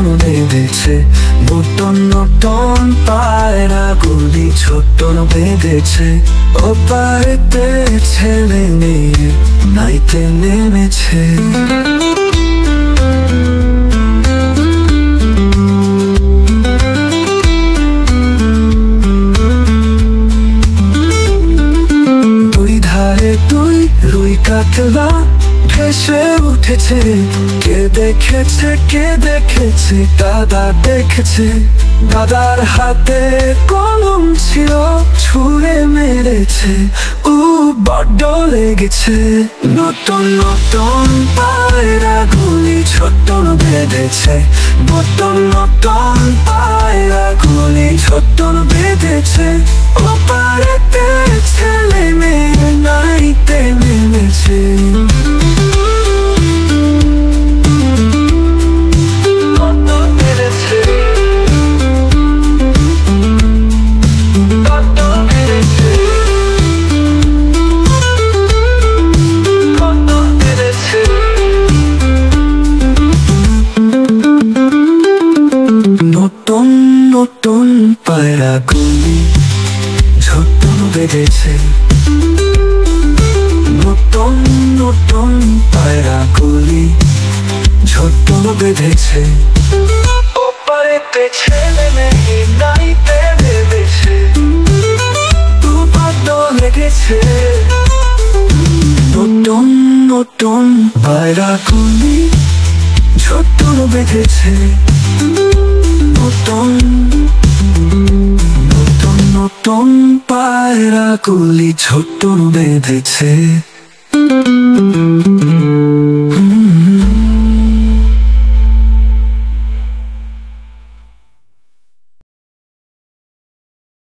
ছোট্টন বেঁধেছে, নতুন নতুন পায়রাগুলি ছোট্টন বেঁধেছে। ওপারেতে ছেলে মেয়ে নাইতে নেমেছে। দুই ধারে দুই রুই কাতলা ভেসে উঠেছে। কে দেখেছে দাদা দেখেছে। দাদার হাতে কলম ছিল, ছুঁড়ে মেরেছে, বড্ড লেগেছে। নতুন নতুন পায়রাগুলি ছোট্টন বেঁধেছে, নতুন নতুন পায়রাগুলি ছোট্টন বেঁধেছে। ওপারেতে ছেলে মেয়ে নাইতে নেমেছে। নতুন নতুন পায়রাগুলি ছোট্টন বেঁধেছে, নতুন নতুন পায়রাগুলি ছোট্টন বেঁধেছে। ওপারেতে ছেলে মেয়ে নাইতে নেমেছে, বড্ড লেগেছে। নতুন নতুন পায়রাগুলি ছোট্টন বেঁধেছে, নতুন নতুন নতুন পায়রাগুলি ছোট্টন বেঁধেছে।